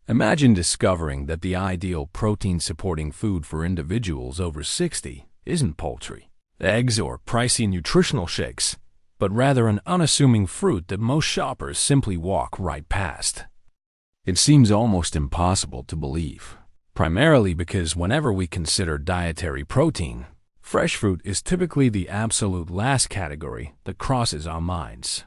Imagine discovering that the ideal protein-supporting food for individuals over 60 isn't poultry, eggs, or pricey nutritional shakes, but rather an unassuming fruit that most shoppers simply walk right past. It seems almost impossible to believe, primarily because whenever we consider dietary protein, fresh fruit is typically the absolute last category that crosses our minds.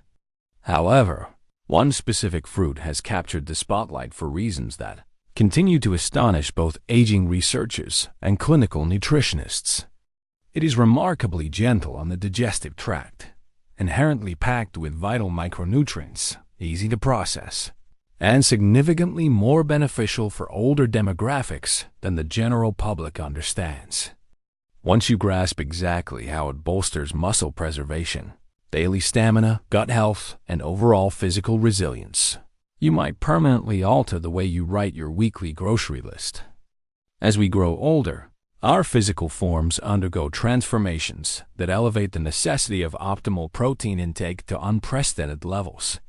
However, one specific fruit has captured the spotlight for reasons that continue to astonish both aging researchers and clinical nutritionists. It is remarkably gentle on the digestive tract, inherently packed with vital micronutrients, easy to process, and significantly more beneficial for older demographics than the general public understands. Once you grasp exactly how it bolsters muscle preservation, daily stamina, gut health, and overall physical resilience, you might permanently alter the way you write your weekly grocery list. As we grow older, our physical forms undergo transformations that elevate the necessity of optimal protein intake to unprecedented levels.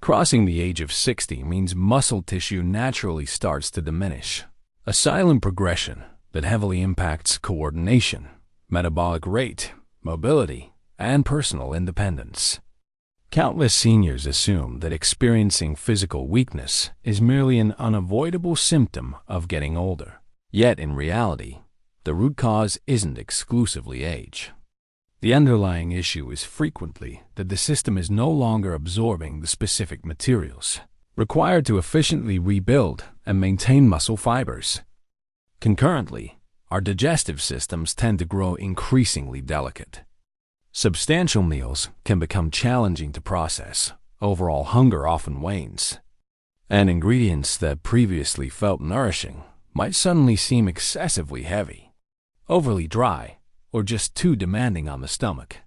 Crossing the age of 60 means muscle tissue naturally starts to diminish, a silent progression that heavily impacts coordination, metabolic rate, mobility, and personal independence. Countless seniors assume that experiencing physical weakness is merely an unavoidable symptom of getting older. Yet in reality, the root cause isn't exclusively age. The underlying issue is frequently that the system is no longer absorbing the specific materials required to efficiently rebuild and maintain muscle fibers. Concurrently, our digestive systems tend to grow increasingly delicate. Substantial meals can become challenging to process, overall hunger often wanes, and ingredients that previously felt nourishing might suddenly seem excessively heavy, overly dry, or just too demanding on the stomach.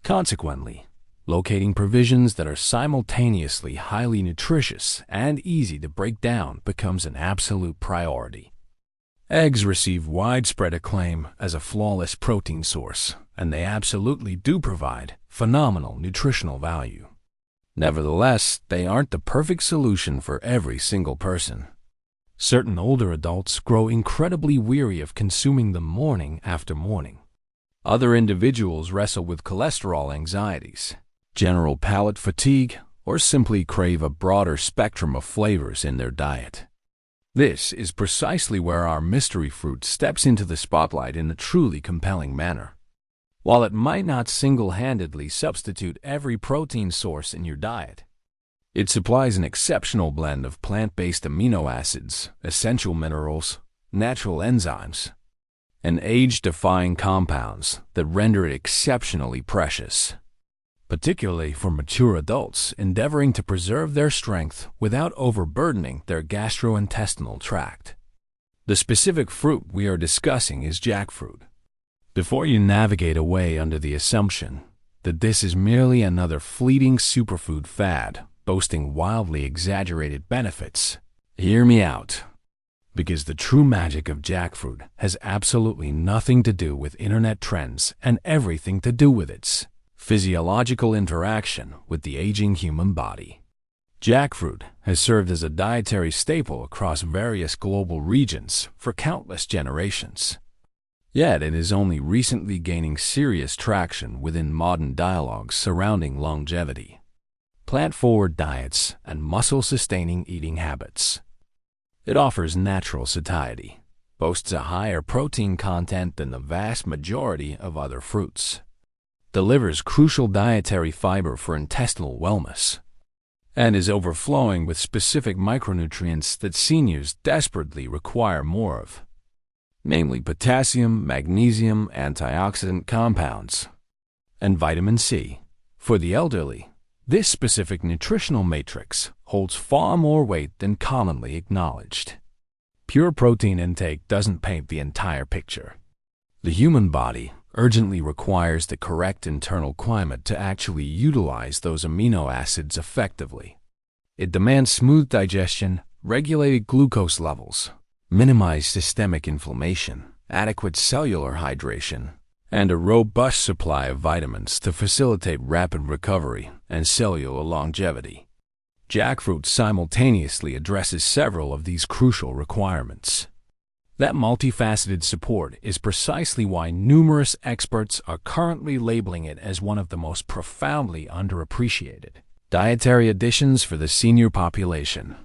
Consequently, locating provisions that are simultaneously highly nutritious and easy to break down becomes an absolute priority. Eggs receive widespread acclaim as a flawless protein source, and they absolutely do provide phenomenal nutritional value. Nevertheless, they aren't the perfect solution for every single person. Certain older adults grow incredibly weary of consuming them morning after morning. Other individuals wrestle with cholesterol anxieties, general palate fatigue, or simply crave a broader spectrum of flavors in their diet. This is precisely where our mystery fruit steps into the spotlight in a truly compelling manner. While it might not single-handedly substitute every protein source in your diet, it supplies an exceptional blend of plant-based amino acids, essential minerals, natural enzymes, and age-defying compounds that render it exceptionally precious, particularly for mature adults endeavoring to preserve their strength without overburdening their gastrointestinal tract. The specific fruit we are discussing is jackfruit. Before you navigate away under the assumption that this is merely another fleeting superfood fad boasting wildly exaggerated benefits, hear me out. Because the true magic of jackfruit has absolutely nothing to do with internet trends and everything to do with its physiological interaction with the aging human body. Jackfruit has served as a dietary staple across various global regions for countless generations. Yet it is only recently gaining serious traction within modern dialogues surrounding longevity, plant-forward diets, and muscle-sustaining eating habits. It offers natural satiety, boasts a higher protein content than the vast majority of other fruits, delivers crucial dietary fiber for intestinal wellness, and is overflowing with specific micronutrients that seniors desperately require more of, namely potassium, magnesium, antioxidant compounds, and vitamin C. For the elderly, this specific nutritional matrix holds far more weight than commonly acknowledged. Pure protein intake doesn't paint the entire picture. The human body urgently requires the correct internal climate to actually utilize those amino acids effectively. It demands smooth digestion, regulated glucose levels, minimized systemic inflammation, adequate cellular hydration, and a robust supply of vitamins to facilitate rapid recovery and cellular longevity. Jackfruit simultaneously addresses several of these crucial requirements. That multifaceted support is precisely why numerous experts are currently labeling it as one of the most profoundly underappreciated dietary additions for the senior population.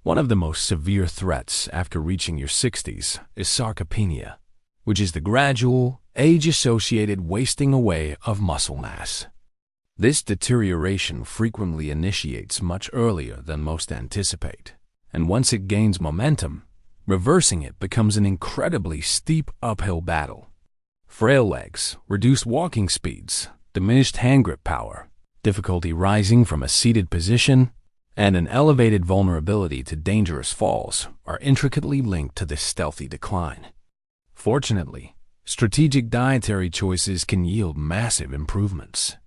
One of the most severe threats after reaching your 60s is sarcopenia, which is the gradual, age-associated wasting away of muscle mass. This deterioration frequently initiates much earlier than most anticipate, and once it gains momentum, reversing it becomes an incredibly steep uphill battle. Frail legs, reduced walking speeds, diminished hand grip power, difficulty rising from a seated position, and an elevated vulnerability to dangerous falls are intricately linked to this stealthy decline. Fortunately, strategic dietary choices can yield massive improvements.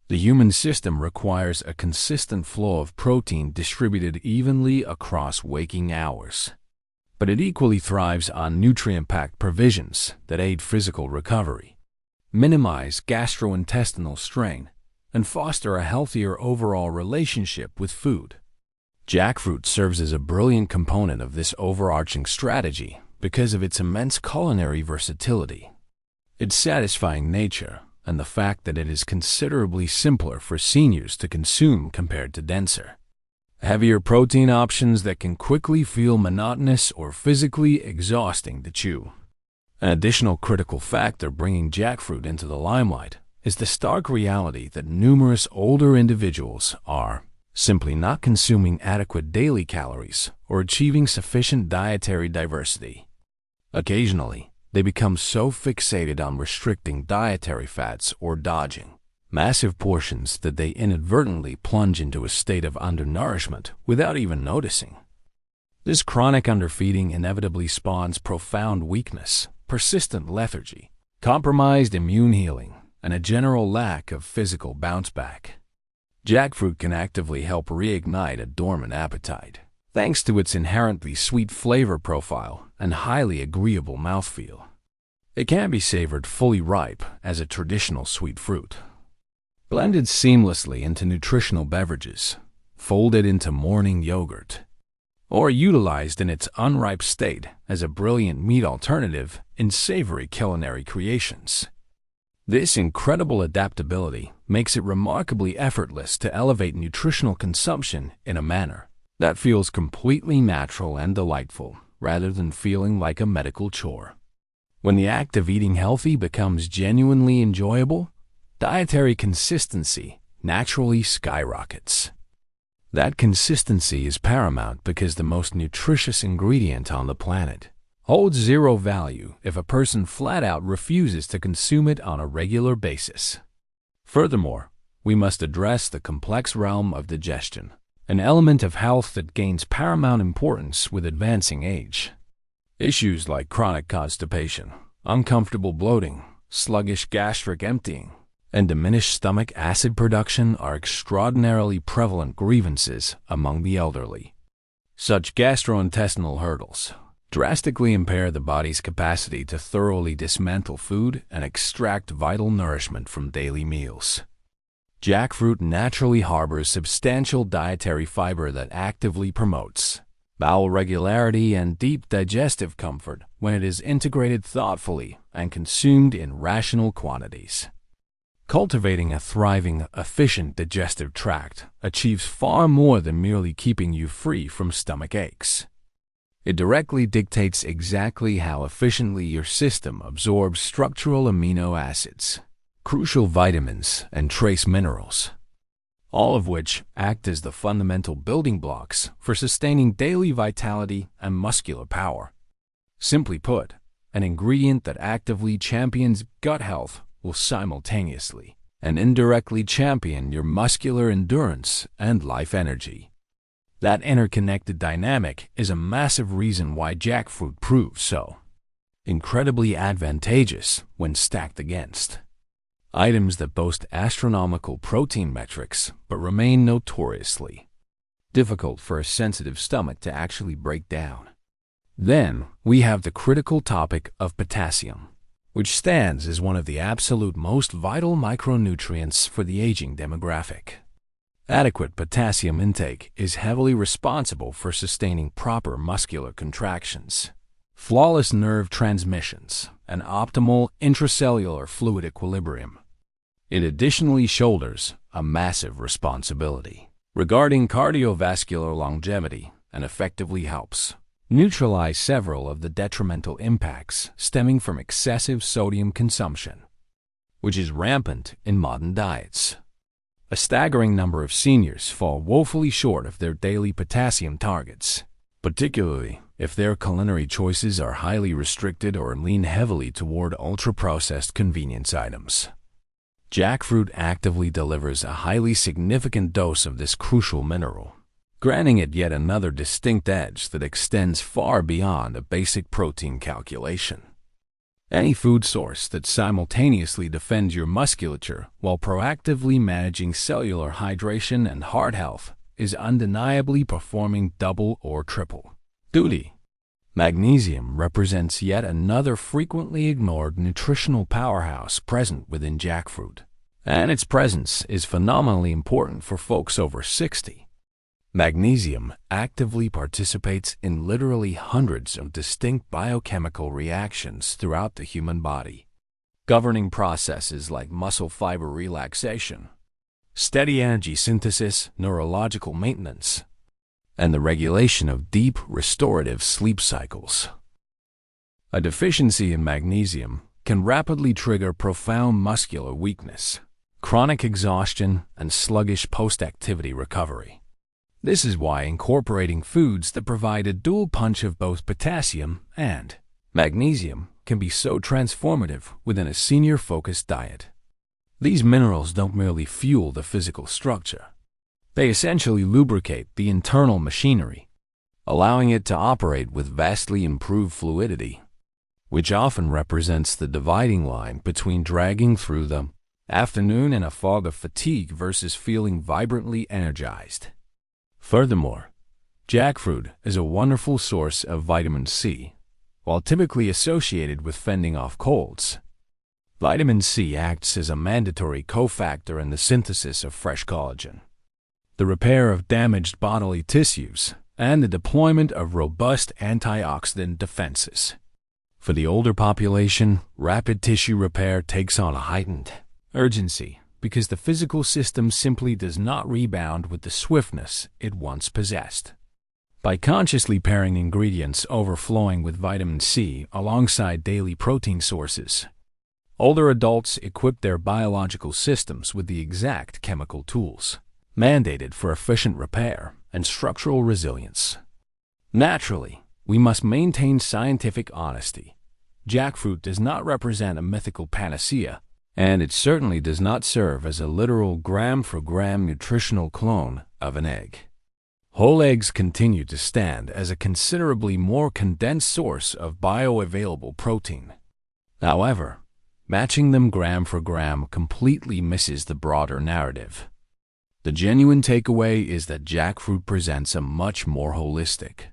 The human system requires a consistent flow of protein distributed evenly across waking hours, but it equally thrives on nutrient-packed provisions that aid physical recovery, minimize gastrointestinal strain, and foster a healthier overall relationship with food. Jackfruit serves as a brilliant component of this overarching strategy because of its immense culinary versatility, its satisfying nature, and the fact that it is considerably simpler for seniors to consume compared to denser, heavier protein options that can quickly feel monotonous or physically exhausting to chew. An additional critical factor bringing jackfruit into the limelight is the stark reality that numerous older individuals are simply not consuming adequate daily calories or achieving sufficient dietary diversity. Occasionally, they become so fixated on restricting dietary fats or dodging massive portions that they inadvertently plunge into a state of undernourishment without even noticing. This chronic underfeeding inevitably spawns profound weakness, persistent lethargy, compromised immune healing, and a general lack of physical bounce back. Jackfruit can actively help reignite a dormant appetite, thanks to its inherently sweet flavor profile and highly agreeable mouthfeel. It can be savored fully ripe as a traditional sweet fruit, blended seamlessly into nutritional beverages, folded into morning yogurt, or utilized in its unripe state as a brilliant meat alternative in savory culinary creations. This incredible adaptability makes it remarkably effortless to elevate nutritional consumption in a manner that feels completely natural and delightful, rather than feeling like a medical chore. When the act of eating healthy becomes genuinely enjoyable, dietary consistency naturally skyrockets. That consistency is paramount because the most nutritious ingredient on the planet holds zero value if a person flat out refuses to consume it on a regular basis. Furthermore, we must address the complex realm of digestion, an element of health that gains paramount importance with advancing age. Issues like chronic constipation, uncomfortable bloating, sluggish gastric emptying, and diminished stomach acid production are extraordinarily prevalent grievances among the elderly. Such gastrointestinal hurdles drastically impair the body's capacity to thoroughly dismantle food and extract vital nourishment from daily meals. Jackfruit naturally harbors substantial dietary fiber that actively promotes bowel regularity and deep digestive comfort when it is integrated thoughtfully and consumed in rational quantities. Cultivating a thriving, efficient digestive tract achieves far more than merely keeping you free from stomach aches. It directly dictates exactly how efficiently your system absorbs structural amino acids, crucial vitamins, and trace minerals, all of which act as the fundamental building blocks for sustaining daily vitality and muscular power. Simply put, an ingredient that actively champions gut health will simultaneously and indirectly champion your muscular endurance and life energy. That interconnected dynamic is a massive reason why jackfruit proves so incredibly advantageous when stacked against items that boast astronomical protein metrics but remain notoriously difficult for a sensitive stomach to actually break down. Then we have the critical topic of potassium, which stands as one of the absolute most vital micronutrients for the aging demographic. Adequate potassium intake is heavily responsible for sustaining proper muscular contractions, flawless nerve transmissions, and optimal intracellular fluid equilibrium. It additionally shoulders a massive responsibility regarding cardiovascular longevity and effectively helps neutralize several of the detrimental impacts stemming from excessive sodium consumption, which is rampant in modern diets. A staggering number of seniors fall woefully short of their daily potassium targets, particularly if their culinary choices are highly restricted or lean heavily toward ultra-processed convenience items. Jackfruit actively delivers a highly significant dose of this crucial mineral, granting it yet another distinct edge that extends far beyond a basic protein calculation. Any food source that simultaneously defends your musculature while proactively managing cellular hydration and heart health is undeniably performing double or triple duty. Magnesium represents yet another frequently ignored nutritional powerhouse present within jackfruit, and its presence is phenomenally important for folks over 60. Magnesium actively participates in literally hundreds of distinct biochemical reactions throughout the human body, governing processes like muscle fiber relaxation, steady energy synthesis, neurological maintenance, and the regulation of deep, restorative sleep cycles. A deficiency in magnesium can rapidly trigger profound muscular weakness, chronic exhaustion, and sluggish post-activity recovery. This is why incorporating foods that provide a dual punch of both potassium and magnesium can be so transformative within a senior-focused diet. These minerals don't merely fuel the physical structure. They essentially lubricate the internal machinery, allowing it to operate with vastly improved fluidity, which often represents the dividing line between dragging through the afternoon in a fog of fatigue versus feeling vibrantly energized. Furthermore, jackfruit is a wonderful source of vitamin C. While typically associated with fending off colds, vitamin C acts as a mandatory cofactor in the synthesis of fresh collagen, the repair of damaged bodily tissues, and the deployment of robust antioxidant defenses. For the older population, rapid tissue repair takes on a heightened urgency because the physical system simply does not rebound with the swiftness it once possessed. By consciously pairing ingredients overflowing with vitamin C alongside daily protein sources, older adults equip their biological systems with the exact chemical tools mandated for efficient repair and structural resilience. Naturally, we must maintain scientific honesty. Jackfruit does not represent a mythical panacea, and it certainly does not serve as a literal gram-for-gram nutritional clone of an egg. Whole eggs continue to stand as a considerably more condensed source of bioavailable protein. However, matching them gram for gram completely misses the broader narrative. The genuine takeaway is that jackfruit presents a much more holistic,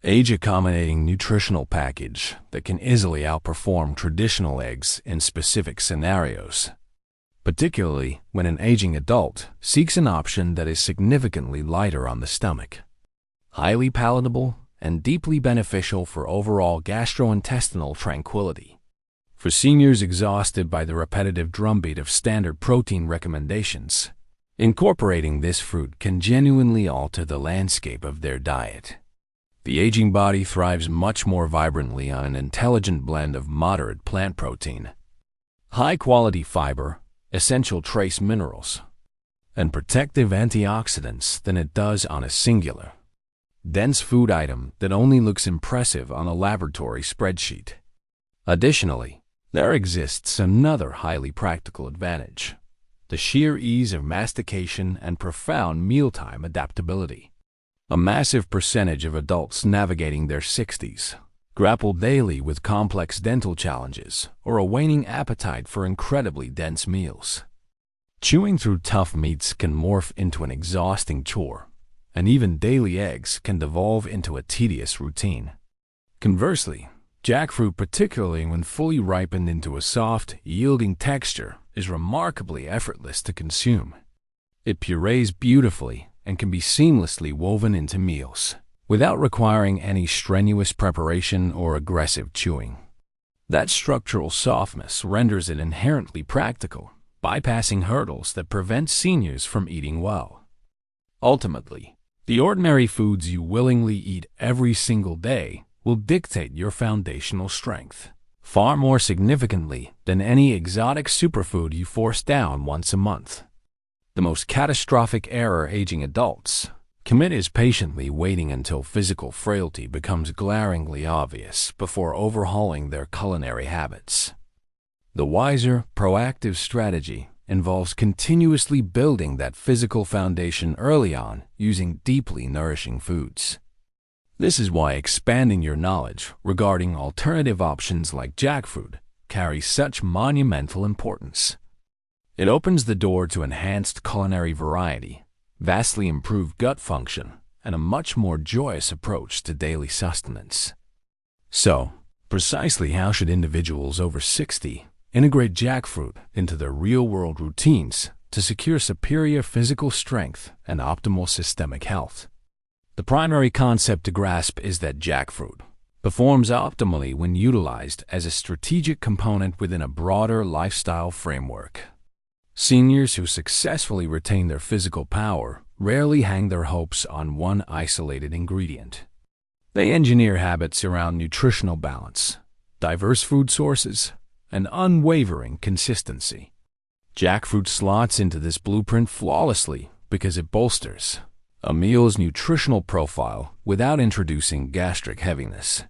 age-accommodating nutritional package that can easily outperform traditional eggs in specific scenarios, particularly when an aging adult seeks an option that is significantly lighter on the stomach, highly palatable, and deeply beneficial for overall gastrointestinal tranquility. For seniors exhausted by the repetitive drumbeat of standard protein recommendations, incorporating this fruit can genuinely alter the landscape of their diet. The aging body thrives much more vibrantly on an intelligent blend of moderate plant protein, high-quality fiber, essential trace minerals, and protective antioxidants than it does on a singular, dense food item that only looks impressive on a laboratory spreadsheet. Additionally, there exists another highly practical advantage: the sheer ease of mastication and profound mealtime adaptability. A massive percentage of adults navigating their 60s grapple daily with complex dental challenges or a waning appetite for incredibly dense meals. Chewing through tough meats can morph into an exhausting chore, and even daily eggs can devolve into a tedious routine. Conversely, jackfruit, particularly when fully ripened into a soft, yielding texture, is remarkably effortless to consume. It purees beautifully and can be seamlessly woven into meals, without requiring any strenuous preparation or aggressive chewing. That structural softness renders it inherently practical, bypassing hurdles that prevent seniors from eating well. Ultimately, the ordinary foods you willingly eat every single day will dictate your foundational strength, far more significantly than any exotic superfood you force down once a month. The most catastrophic error aging adults commit is patiently waiting until physical frailty becomes glaringly obvious before overhauling their culinary habits. The wiser, proactive strategy involves continuously building that physical foundation early on using deeply nourishing foods. This is why expanding your knowledge regarding alternative options like jackfruit carries such monumental importance. It opens the door to enhanced culinary variety, vastly improved gut function, and a much more joyous approach to daily sustenance. So, precisely how should individuals over 60 integrate jackfruit into their real-world routines to secure superior physical strength and optimal systemic health? The primary concept to grasp is that jackfruit performs optimally when utilized as a strategic component within a broader lifestyle framework. Seniors who successfully retain their physical power rarely hang their hopes on one isolated ingredient. They engineer habits around nutritional balance, diverse food sources, and unwavering consistency. Jackfruit slots into this blueprint flawlessly because it bolsters a meal's nutritional profile without introducing gastric heaviness.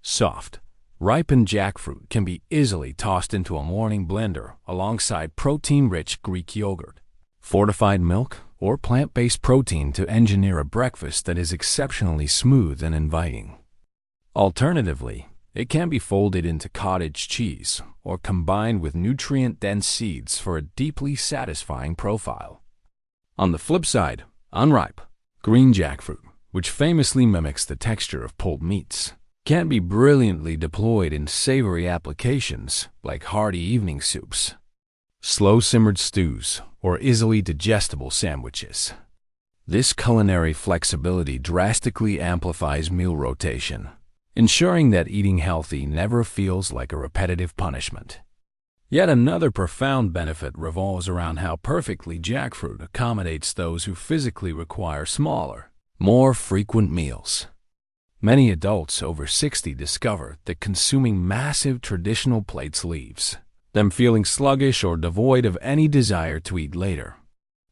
Soft, ripened jackfruit can be easily tossed into a morning blender alongside protein-rich Greek yogurt, fortified milk, or plant-based protein to engineer a breakfast that is exceptionally smooth and inviting. Alternatively, it can be folded into cottage cheese or combined with nutrient-dense seeds for a deeply satisfying profile. On the flip side, unripe, green jackfruit, which famously mimics the texture of pulled meats, can be brilliantly deployed in savory applications like hearty evening soups, slow-simmered stews, or easily digestible sandwiches. This culinary flexibility drastically amplifies meal rotation, ensuring that eating healthy never feels like a repetitive punishment. Yet another profound benefit revolves around how perfectly jackfruit accommodates those who physically require smaller, more frequent meals. Many adults over 60 discover that consuming massive traditional plates leaves them feeling sluggish or devoid of any desire to eat later.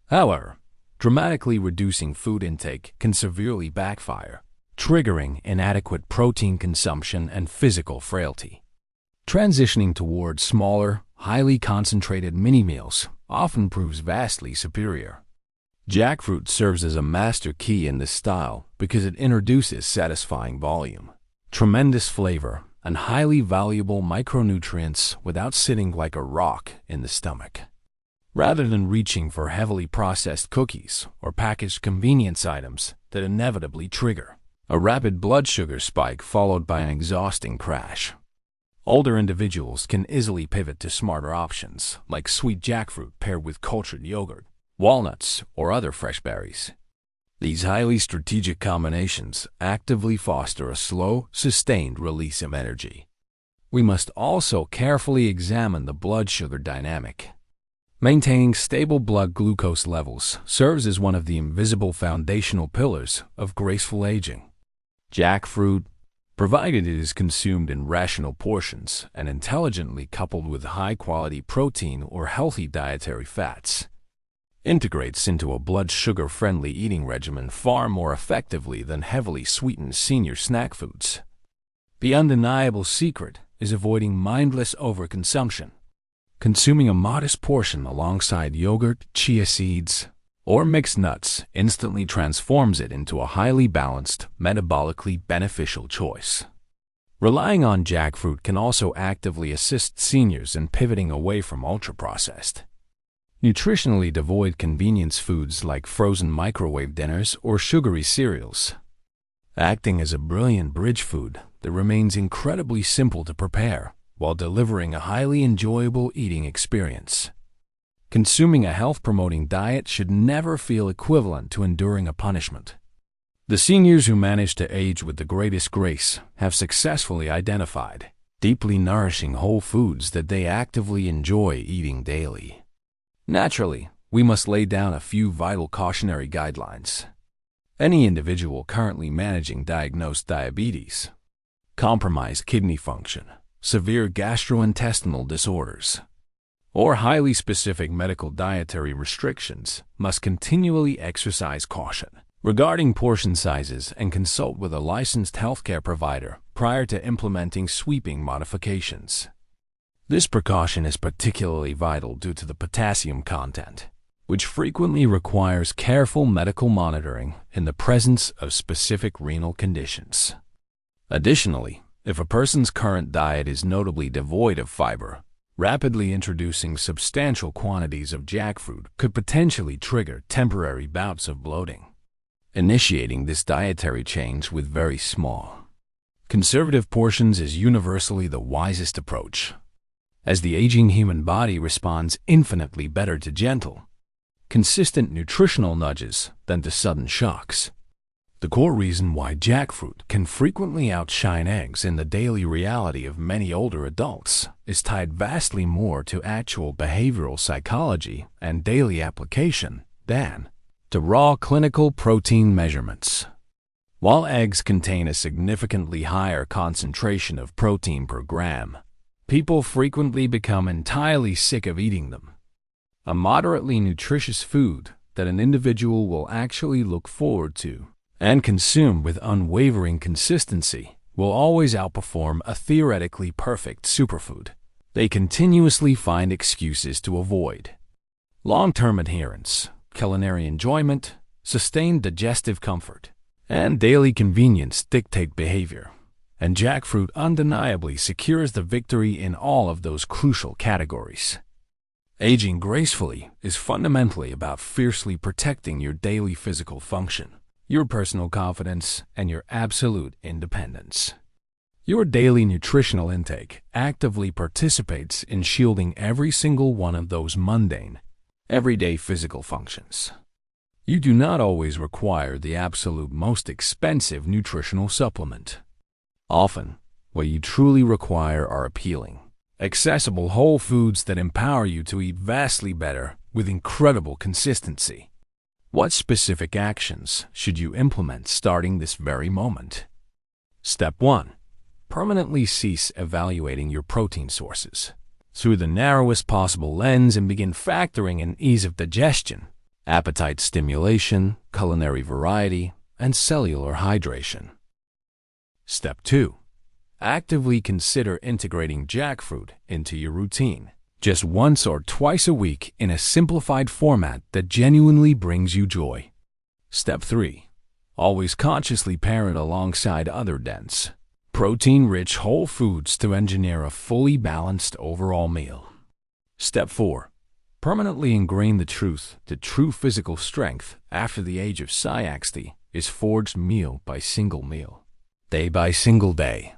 However, dramatically reducing food intake can severely backfire, triggering inadequate protein consumption and physical frailty. Transitioning towards smaller, highly concentrated mini-meals often proves vastly superior. Jackfruit serves as a master key in this style because it introduces satisfying volume, tremendous flavor, and highly valuable micronutrients without sitting like a rock in the stomach. Rather than reaching for heavily processed cookies or packaged convenience items that inevitably trigger a rapid blood sugar spike followed by an exhausting crash, older individuals can easily pivot to smarter options like sweet jackfruit paired with cultured yogurt, walnuts, or other fresh berries. These highly strategic combinations actively foster a slow, sustained release of energy. We must also carefully examine the blood sugar dynamic. Maintaining stable blood glucose levels serves as one of the invisible foundational pillars of graceful aging. Jackfruit, provided it is consumed in rational portions and intelligently coupled with high-quality protein or healthy dietary fats, integrates into a blood sugar-friendly eating regimen far more effectively than heavily sweetened senior snack foods. The undeniable secret is avoiding mindless overconsumption. Consuming a modest portion alongside yogurt, chia seeds, or mixed nuts instantly transforms it into a highly balanced, metabolically beneficial choice. Relying on jackfruit can also actively assist seniors in pivoting away from ultra-processed, nutritionally devoid convenience foods like frozen microwave dinners or sugary cereals, acting as a brilliant bridge food that remains incredibly simple to prepare while delivering a highly enjoyable eating experience. Consuming a health-promoting diet should never feel equivalent to enduring a punishment. The seniors who manage to age with the greatest grace have successfully identified deeply nourishing whole foods that they actively enjoy eating daily. Naturally, we must lay down a few vital cautionary guidelines. Any individual currently managing diagnosed diabetes, compromised kidney function, severe gastrointestinal disorders, or highly specific medical dietary restrictions must continually exercise caution regarding portion sizes and consult with a licensed healthcare provider prior to implementing sweeping modifications. This precaution is particularly vital due to the potassium content, which frequently requires careful medical monitoring in the presence of specific renal conditions. Additionally, if a person's current diet is notably devoid of fiber, rapidly introducing substantial quantities of jackfruit could potentially trigger temporary bouts of bloating. Initiating this dietary change with very small, conservative portions is universally the wisest approach, as the aging human body responds infinitely better to gentle, consistent nutritional nudges than to sudden shocks. The core reason why jackfruit can frequently outshine eggs in the daily reality of many older adults is tied vastly more to actual behavioral psychology and daily application than to raw clinical protein measurements. While eggs contain a significantly higher concentration of protein per gram, people frequently become entirely sick of eating them. A moderately nutritious food that an individual will actually look forward to and consume with unwavering consistency will always outperform a theoretically perfect superfood they continuously find excuses to avoid. Long-term adherence, culinary enjoyment, sustained digestive comfort, and daily convenience dictate behavior, and jackfruit undeniably secures the victory in all of those crucial categories. Aging gracefully is fundamentally about fiercely protecting your daily physical function, your personal confidence, and your absolute independence. Your daily nutritional intake actively participates in shielding every single one of those mundane, everyday physical functions. You do not always require the absolute most expensive nutritional supplement. Often, what you truly require are appealing, accessible whole foods that empower you to eat vastly better with incredible consistency. What specific actions should you implement starting this very moment? Step 1. Permanently cease evaluating your protein sources through the narrowest possible lens and begin factoring in ease of digestion, appetite stimulation, culinary variety, and cellular hydration. Step 2. Actively consider integrating jackfruit into your routine, just once or twice a week in a simplified format that genuinely brings you joy. Step 3. Always consciously pair it alongside other dense, protein-rich whole foods to engineer a fully balanced overall meal. Step 4. Permanently ingrain the truth that true physical strength after the age of 60 is forged meal by single meal, day by single day.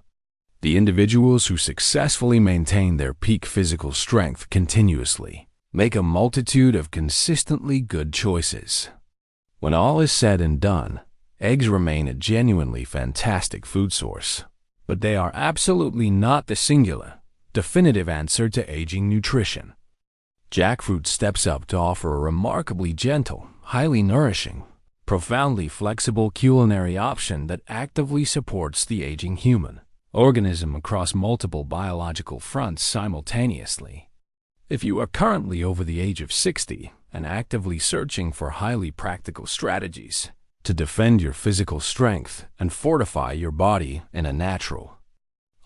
The individuals who successfully maintain their peak physical strength continuously make a multitude of consistently good choices. When all is said and done, eggs remain a genuinely fantastic food source, but they are absolutely not the singular, definitive answer to aging nutrition. Jackfruit steps up to offer a remarkably gentle, highly nourishing, profoundly flexible culinary option that actively supports the aging human organism across multiple biological fronts simultaneously. If you are currently over the age of 60 and actively searching for highly practical strategies to defend your physical strength and fortify your body in a natural,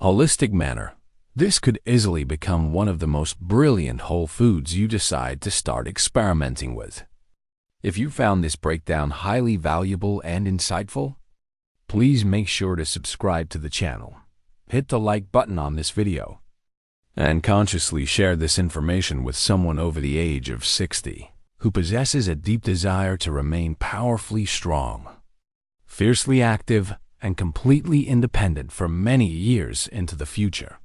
holistic manner, this could easily become one of the most brilliant whole foods you decide to start experimenting with. If you found this breakdown highly valuable and insightful, please make sure to subscribe to the channel, hit the like button on this video, and consciously share this information with someone over the age of 60 who possesses a deep desire to remain powerfully strong, fiercely active, and completely independent for many years into the future.